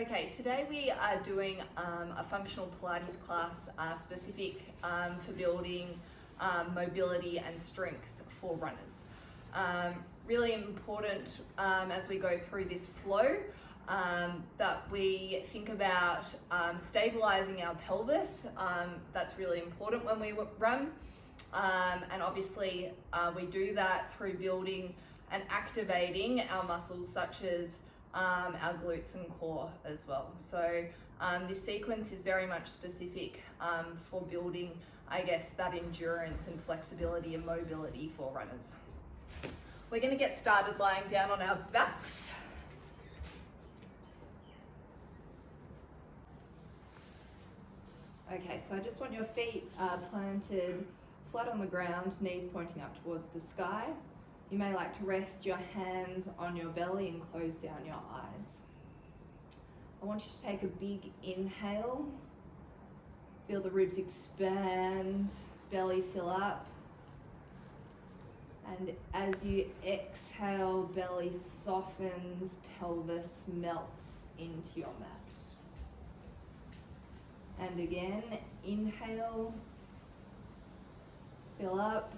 Okay, today we are doing a functional Pilates class specific for building mobility and strength for runners. Really important as we go through this flow that we think about stabilizing our pelvis. That's really important when we run, and obviously we do that through building and activating our muscles such as our glutes and core as well. So this sequence is very much specific for building, I guess, that endurance and flexibility and mobility for runners. We're going to get started lying down on our backs. Okay, so I just want your feet planted flat on the ground, knees pointing up towards the sky. You may like to rest your hands on your belly and close down your eyes. I want you to take a big inhale. Feel the ribs expand, belly fill up. And as you exhale, belly softens, pelvis melts into your mat. And again, inhale, fill up.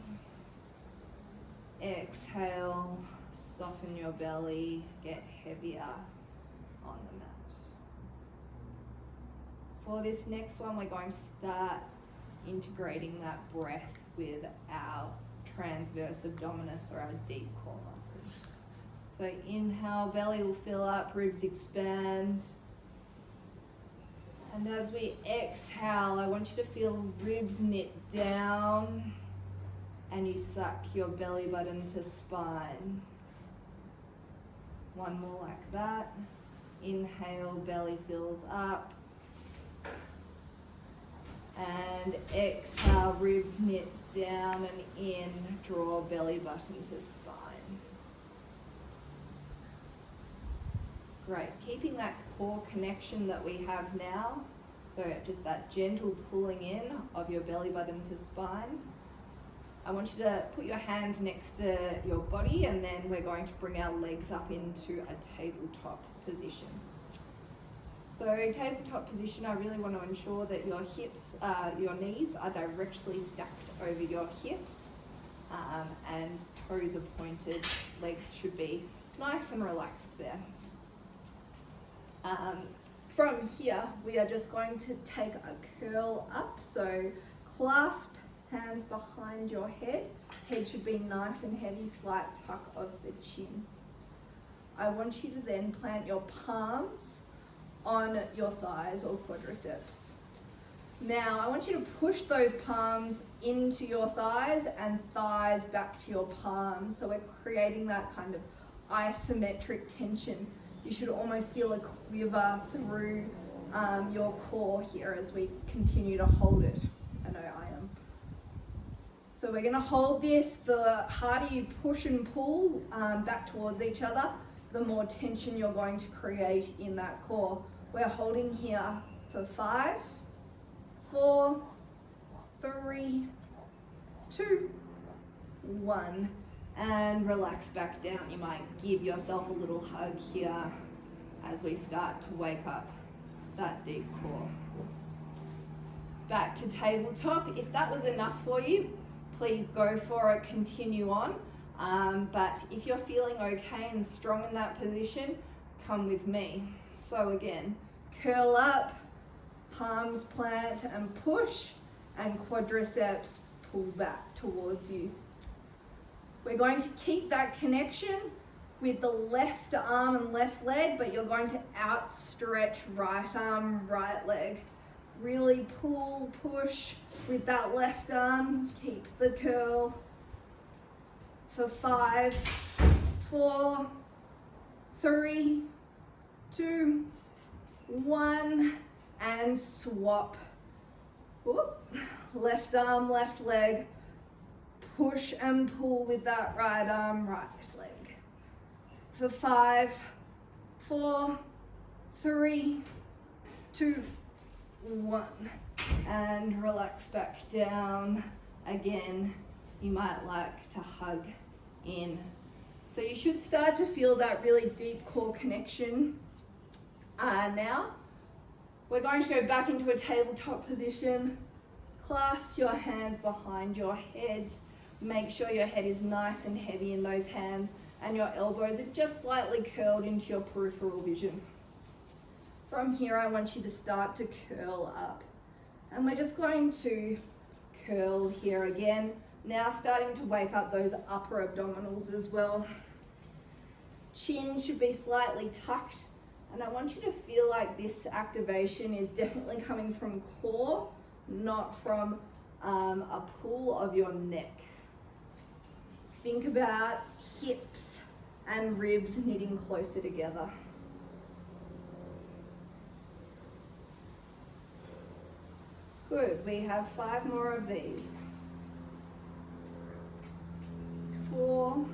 Exhale, soften your belly, get heavier on the mat. For this next one, we're going to start integrating that breath with our transverse abdominis or our deep core muscles. So inhale, belly will fill up, ribs expand. And as we exhale, I want you to feel ribs knit down, and you suck your belly button to spine. One more like that. Inhale, belly fills up. And exhale, ribs knit down and in, draw belly button to spine. Great, keeping that core connection that we have now, so just that gentle pulling in of your belly button to spine. I want you to put your hands next to your body, and then we're going to bring our legs up into a tabletop position. So tabletop position, I really want to ensure that your hips, your knees are directly stacked over your hips, and toes are pointed, legs should be nice and relaxed there. From here, we are just going to take a curl up, so clasp hands behind your head. Head should be nice and heavy, slight tuck of the chin. I want you to then plant your palms on your thighs or quadriceps. Now, I want you to push those palms into your thighs and thighs back to your palms. So we're creating that kind of isometric tension. You should almost feel a quiver through your core here as we continue to hold it. I know I am. So we're going to hold this. The harder you push and pull back towards each other, the more tension you're going to create in that core. We're holding here for 5, 4, 3, 2, 1. And relax back down. You might give yourself a little hug here as we start to wake up that deep core. Back to tabletop. If that was enough for you, please go for it, continue on. But if you're feeling okay and strong in that position, come with me. So again, curl up, palms plant and push, and quadriceps pull back towards you. We're going to keep that connection with the left arm and left leg, but you're going to outstretch right arm, right leg. Really pull, push with that left arm. Keep the curl for 5, 4, 3, 2, 1, and swap. Whoop. Left arm, left leg. Push and pull with that right arm, right leg. For 5, 4, 3, 2, 1. And relax back down. Again, you might like to hug in. So you should start to feel that really deep core connection Now, we're going to go back into a tabletop position. Clasp your hands behind your head. Make sure your head is nice and heavy in those hands and your elbows are just slightly curled into your peripheral vision. From here, I want you to start to curl up. And we're just going to curl here again. Now starting to wake up those upper abdominals as well. Chin should be slightly tucked. And I want you to feel like this activation is definitely coming from core, not from a pull of your neck. Think about hips and ribs knitting closer together. Good, we have 5 more of these. 4,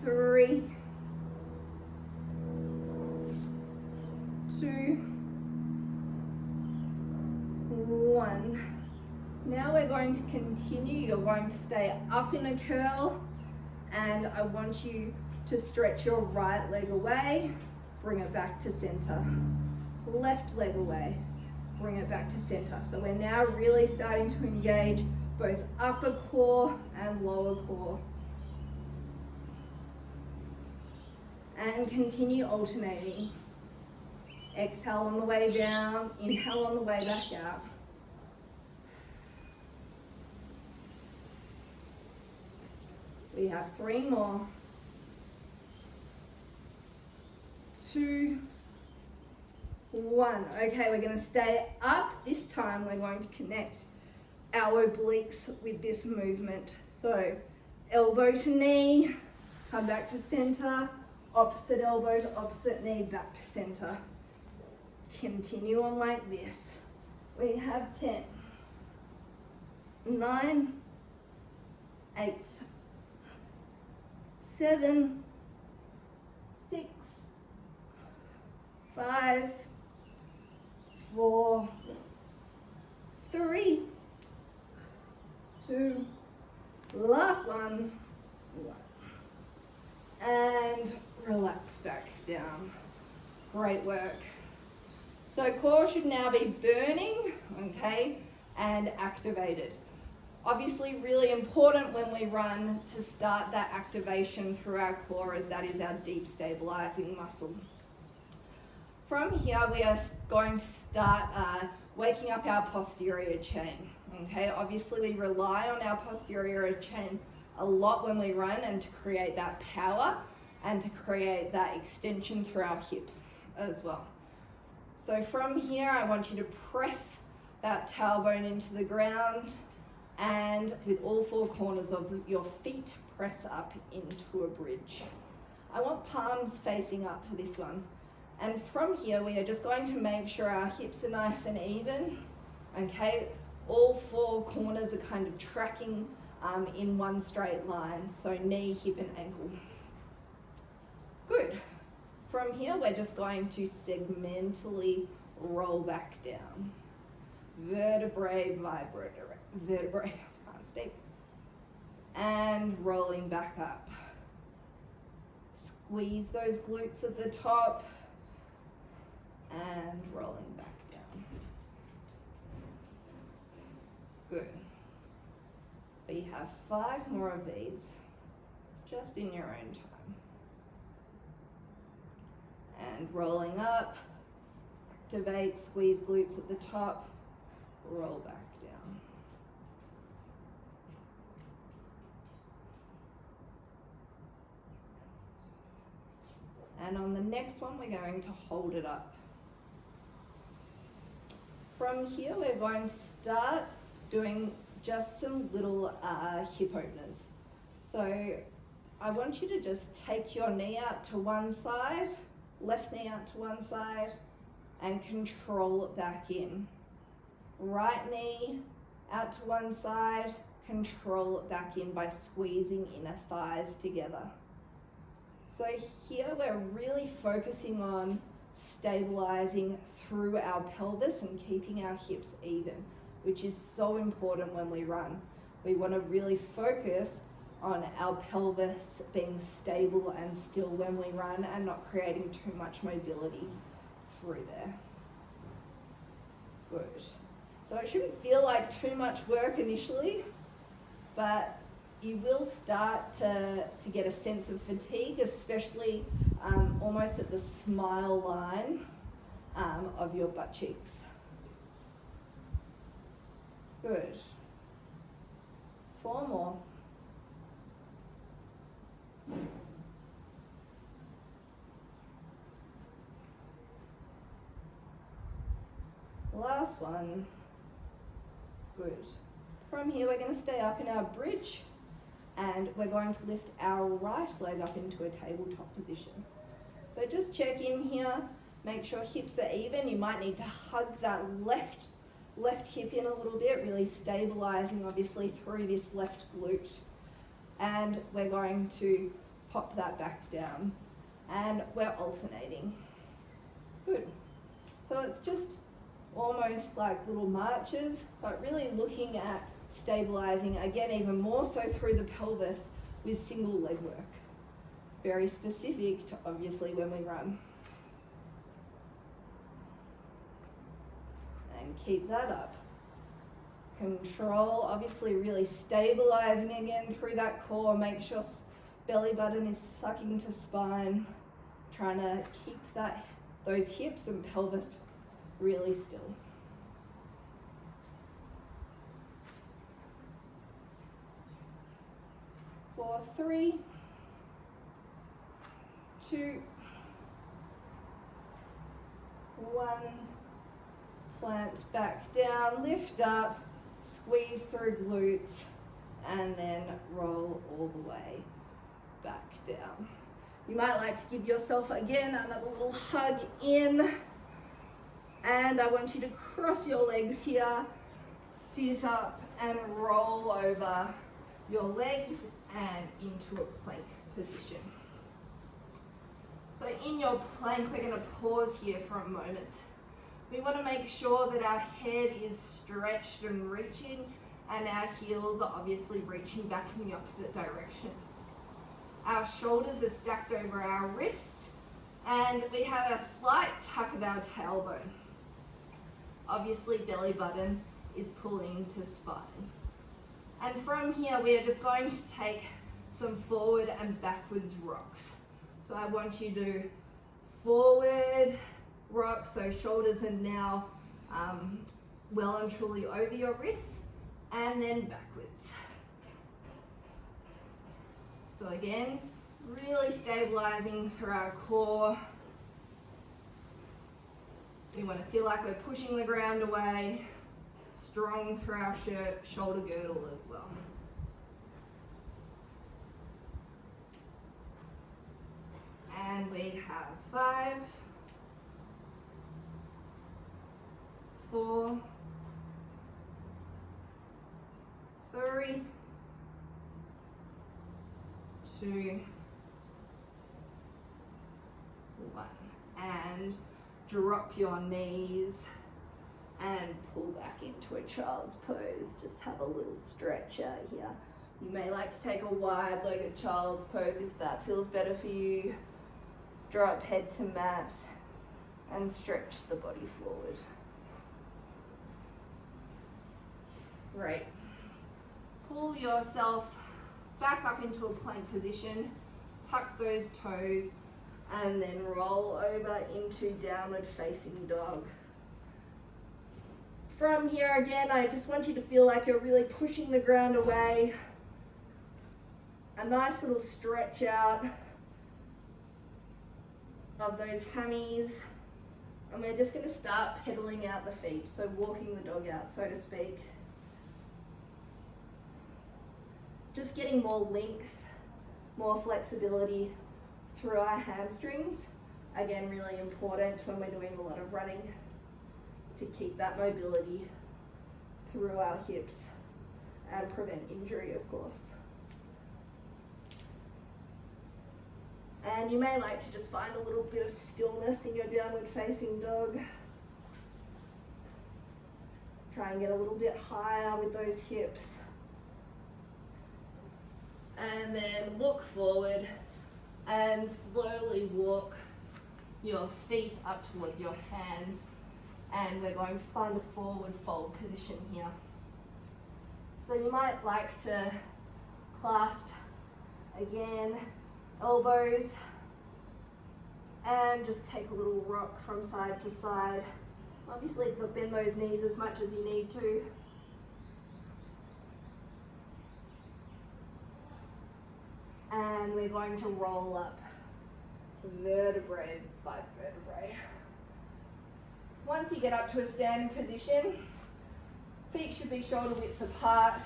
3, 2, 1. Now we're going to continue. You're going to stay up in a curl, and I want you to stretch your right leg away, bring it back to center. Left leg away, bring it back to center. So we're now really starting to engage both upper core and lower core. And continue alternating. Exhale on the way down, inhale on the way back out. We have 3 more. 2, 1. Okay, we're going to stay up. This time we're going to connect our obliques with this movement. So elbow to knee, come back to center, opposite elbow to opposite knee, back to center. Continue on like this. We have 10, 9, 8, 7, 6, 5, 4, 3, 2, last one, and relax back down. Great work. So core should now be burning, okay, and activated. Obviously really important when we run to start that activation through our core, as that is our deep stabilizing muscle. From here, we are going to start waking up our posterior chain. Okay, obviously we rely on our posterior chain a lot when we run, and to create that power and to create that extension through our hip as well. So from here, I want you to press that tailbone into the ground, and with all 4 corners of your feet, press up into a bridge. I want palms facing up for this one. And from here, we are just going to make sure our hips are nice and even, okay? All 4 corners are kind of tracking in one straight line, so knee, hip, and ankle. Good. From here, we're just going to segmentally roll back down. Vertebrae, vertebrae, can't speak. And rolling back up. Squeeze those glutes at the top, and rolling back down. Good. We have 5 more of these, just in your own time. And rolling up, activate, squeeze glutes at the top, roll back down. And on the next one, we're going to hold it up. From here, we're going to start doing just some little hip openers. So I want you to just take your knee out to one side, left knee out to one side, and control it back in. Right knee out to one side, control it back in by squeezing inner thighs together. So here we're really focusing on stabilizing through our pelvis and keeping our hips even, which is so important when we run. We want to really focus on our pelvis being stable and still when we run and not creating too much mobility through there. Good. So it shouldn't feel like too much work initially, but you will start to get a sense of fatigue, especially almost at the smile line of your butt cheeks. Good. 4 more. Last one. Good. From here we're going to stay up in our bridge and we're going to lift our right leg up into a tabletop position. So just check in here, make sure hips are even. You might need to hug that left hip in a little bit, really stabilizing obviously through this left glute. And we're going to pop that back down and we're alternating. Good. So it's just almost like little marches, but really looking at stabilizing again even more so through the pelvis with single leg work. Very specific to obviously when we run. And keep that up. Control, obviously really stabilizing again through that core. Make sure belly button is sucking to spine. Trying to keep those hips and pelvis really still. For 3, 2, 1. Plant back down, lift up, squeeze through glutes, and then roll all the way back down. You might like to give yourself again another little hug in, and I want you to cross your legs here, sit up and roll over your legs and into a plank position. So in your plank, we're going to pause here for a moment. We want to make sure that our head is stretched and reaching, and our heels are obviously reaching back in the opposite direction. Our shoulders are stacked over our wrists, and we have a slight tuck of our tailbone. Obviously, belly button is pulling to spine. And from here, we are just going to take some forward and backwards rocks. So I want you to forward rock, so shoulders are now well and truly over your wrists, and then backwards. So again, really stabilizing through our core. We want to feel like we're pushing the ground away, strong through our shoulder girdle as well. And we have 5, 4, 3, 2, 1. And drop your knees and pull back into a child's pose. Just have a little stretch out here. You may like to take a wide-legged child's pose if that feels better for you. Drop head to mat and stretch the body forward. Great. Pull yourself back up into a plank position, tuck those toes, and then roll over into downward facing dog. From here again, I just want you to feel like you're really pushing the ground away. A nice little stretch out of those hammies. And we're just going to start pedaling out the feet, so walking the dog out, so to speak. Just getting more length, more flexibility through our hamstrings. Again, really important when we're doing a lot of running to keep that mobility through our hips and prevent injury, of course. And you may like to just find a little bit of stillness in your downward facing dog. Try and get a little bit higher with those hips. And then look forward and slowly walk your feet up towards your hands. And we're going to find a forward fold position here. So you might like to clasp again, elbows, and just take a little rock from side to side. Obviously bend those knees as much as you need to. And we're going to roll up vertebrae by vertebrae. Once you get up to a standing position, feet should be shoulder width apart.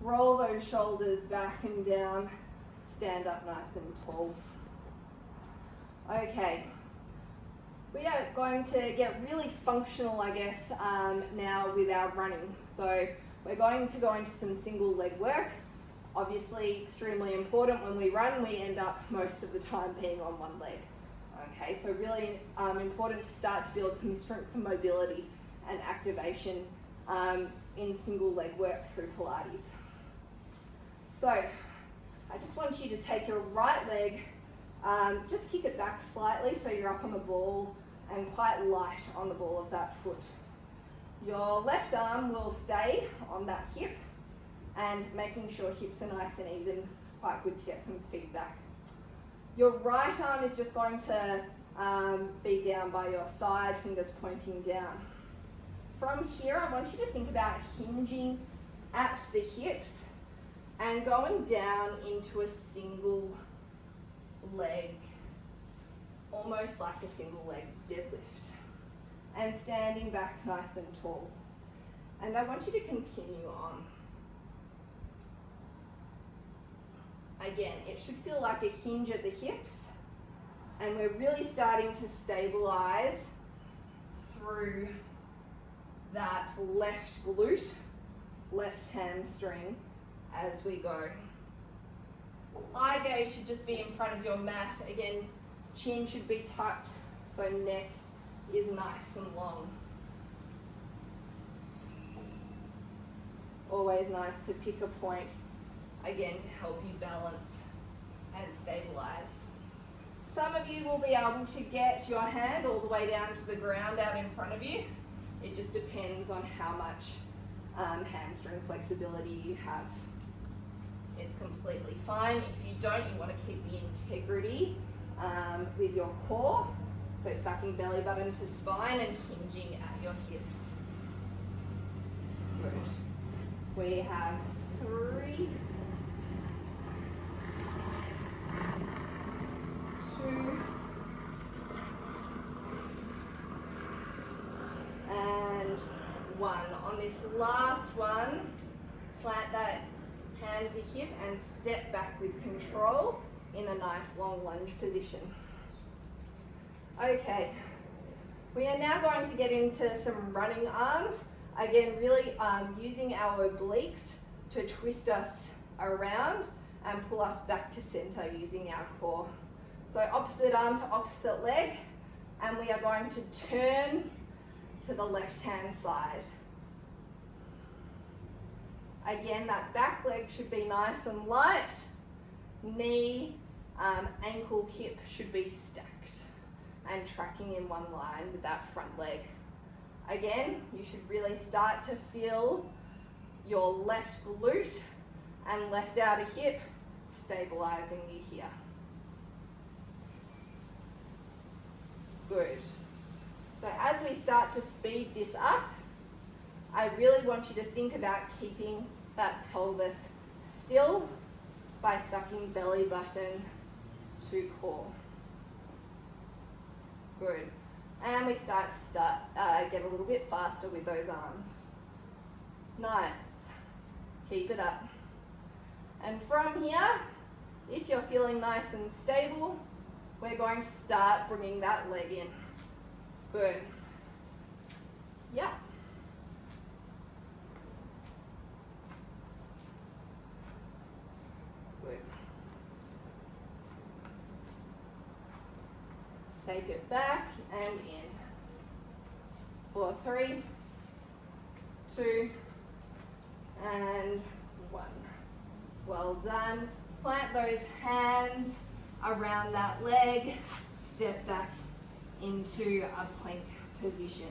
Roll those shoulders back and down. Stand up nice and tall. Okay, we are going to get really functional, I guess, now with our running. So we're going to go into some single leg work. Obviously, extremely important when we run, we end up most of the time being on one leg. Okay, so really important to start to build some strength and mobility and activation in single leg work through Pilates. So I just want you to take your right leg, just kick it back slightly so you're up on the ball and quite light on the ball of that foot. Your left arm will stay on that hip and making sure hips are nice and even, quite good to get some feedback. Your right arm is just going to be down by your side, fingers pointing down. From here, I want you to think about hinging at the hips and going down into a single leg, almost like a single leg deadlift, and standing back nice and tall. And I want you to continue on. Again, it should feel like a hinge at the hips, and we're really starting to stabilize through that left glute, left hamstring as we go. Eye gaze should just be in front of your mat. Again, chin should be tucked so neck is nice and long. Always nice to pick a point, again, to help you balance and stabilize. Some of you will be able to get your hand all the way down to the ground out in front of you. It just depends on how much hamstring flexibility you have. It's completely fine. If you don't, you want to keep the integrity with your core. So sucking belly button to spine and hinging at your hips. Good. We have 3, 2, and 1. On this last one, plant that hand to hip and step back with control in a nice long lunge position. Okay, we are now going to get into some running arms. Again, really using our obliques to twist us around and pull us back to center using our core. So opposite arm to opposite leg, and we are going to turn to the left-hand side. Again, that back leg should be nice and light. Knee, ankle, hip should be stacked and tracking in one line with that front leg. Again, you should really start to feel your left glute and left outer hip stabilizing you here. Good. So as we start to speed this up, I really want you to think about keeping that pelvis still by sucking belly button to core. Good. And we start to get a little bit faster with those arms. Nice. Keep it up. And from here, if you're feeling nice and stable, we're going to start bringing that leg in. Good. Yeah. Good. Take it back and in. For 3, 2, and 1. Well done. Plant those hands around that leg, step back into a plank position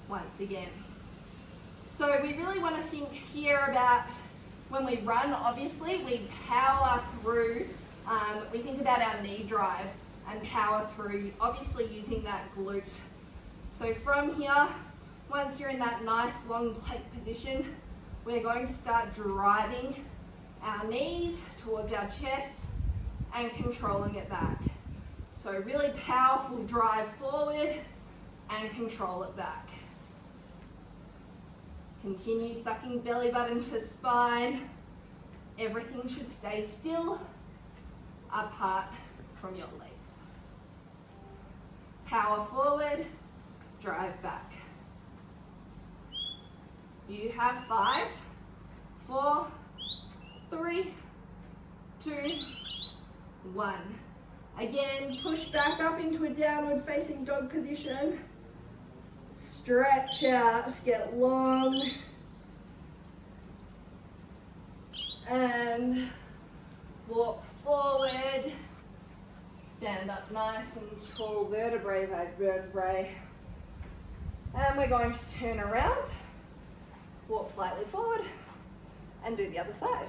once again. So we really want to think here about when we run, obviously we power through, we think about our knee drive and power through, obviously using that glute. So from here, once you're in that nice long plank position, we're going to start driving our knees towards our chest and controlling it back. So really powerful drive forward and control it back. Continue sucking belly button to spine. Everything should stay still, apart from your legs. Power forward, drive back. You have 5, 4, 3, 2, 1. Again, push back up into a downward facing dog position. Stretch out, get long. And walk forward. Stand up nice and tall, vertebrae by vertebrae. And we're going to turn around, walk slightly forward, and do the other side.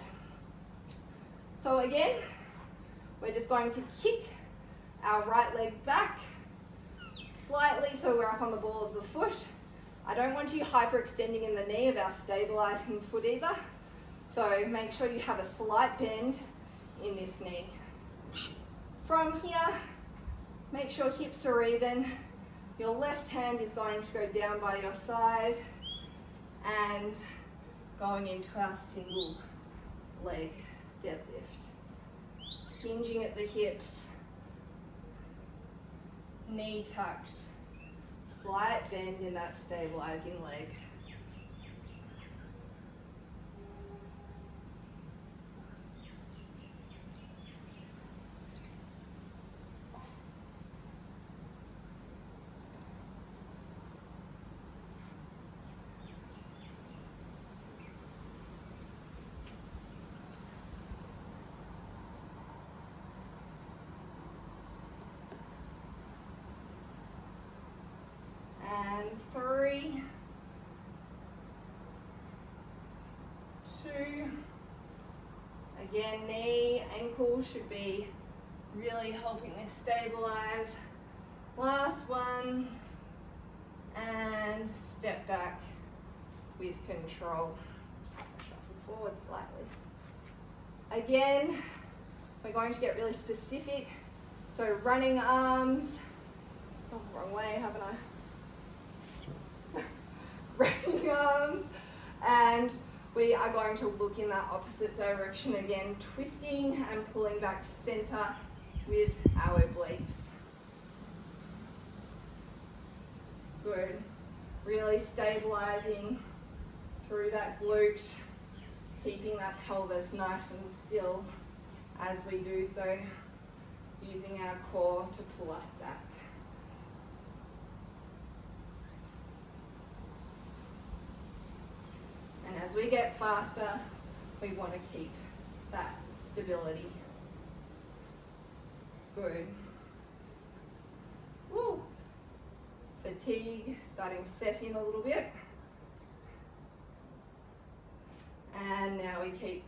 So again, we're just going to kick our right leg back slightly so we're up on the ball of the foot. I don't want you hyperextending in the knee of our stabilizing foot either. So make sure you have a slight bend in this knee. From here, make sure hips are even. Your left hand is going to go down by your side and going into our single leg deadlift. Hinging at the hips, knee tucked, slight bend in that stabilizing leg. And 3, 2, again, knee, ankle should be really helping this stabilize. Last one, and step back with control. Shuffle forward slightly. Again, we're going to get really specific. So running arms, oh, wrong way, haven't I? Running arms, and we are going to look in that opposite direction again, twisting and pulling back to center with our obliques. Good. Really stabilizing through that glute, keeping that pelvis nice and still as we do so, using our core to pull us back. And as we get faster, we want to keep that stability. Good. Woo. Fatigue starting to set in a little bit. And now we keep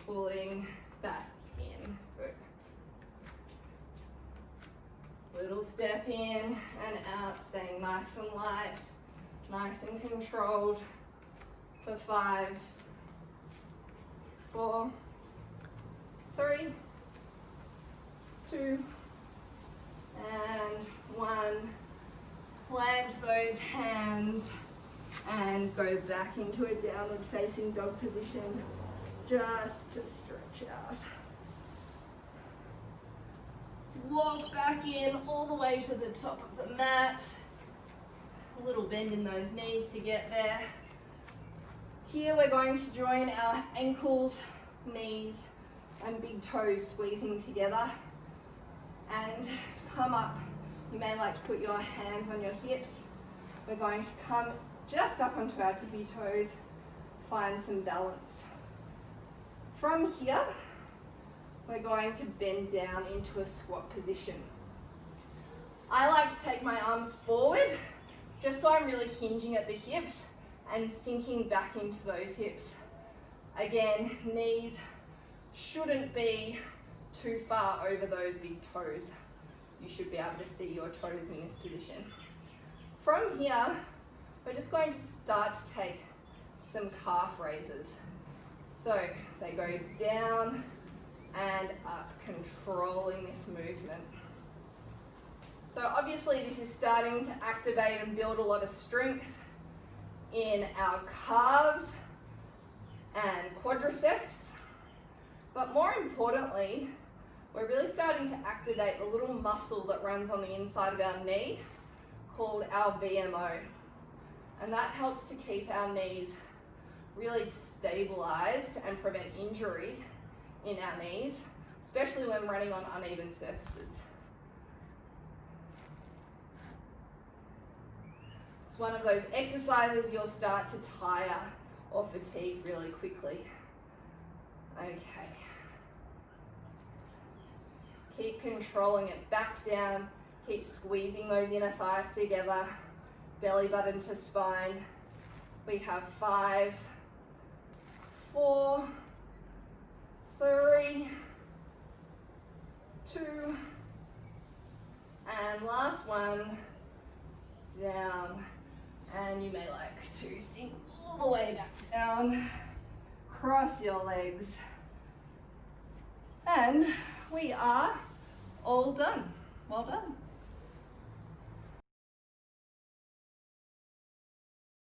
pulling back in. Good. Little step in and out, staying nice and light, nice and controlled. For 5, 4, 3, 2, and 1. Plant those hands and go back into a downward facing dog position just to stretch out. Walk back in all the way to the top of the mat. A little bend in those knees to get there. Here we're going to join our ankles, knees, and big toes squeezing together. And come up. You may like to put your hands on your hips. We're going to come just up onto our tippy toes, find some balance. From here, we're we're going to bend down into a squat position. I like to take my arms forward just so I'm really hinging at the hips and sinking back into those hips. Again, knees shouldn't be too far over those big toes. You should be able to see your toes in this position. From here, we're just going to start to take some calf raises. So they go down and up, controlling this movement. So obviously this is starting to activate and build a lot of strength in our calves and quadriceps. But more importantly, we're really starting to activate the little muscle that runs on the inside of our knee called our VMO. And that helps to keep our knees really stabilized and prevent injury in our knees, especially when running on uneven surfaces. It's one of those exercises you'll start to tire or fatigue really quickly. Okay. Keep controlling it back down. Keep squeezing those inner thighs together. Belly button to spine. We have 5, 4, 3, 2, and last one, down. And you may like to sink all the way back down, cross your legs, and we are all done. Well done.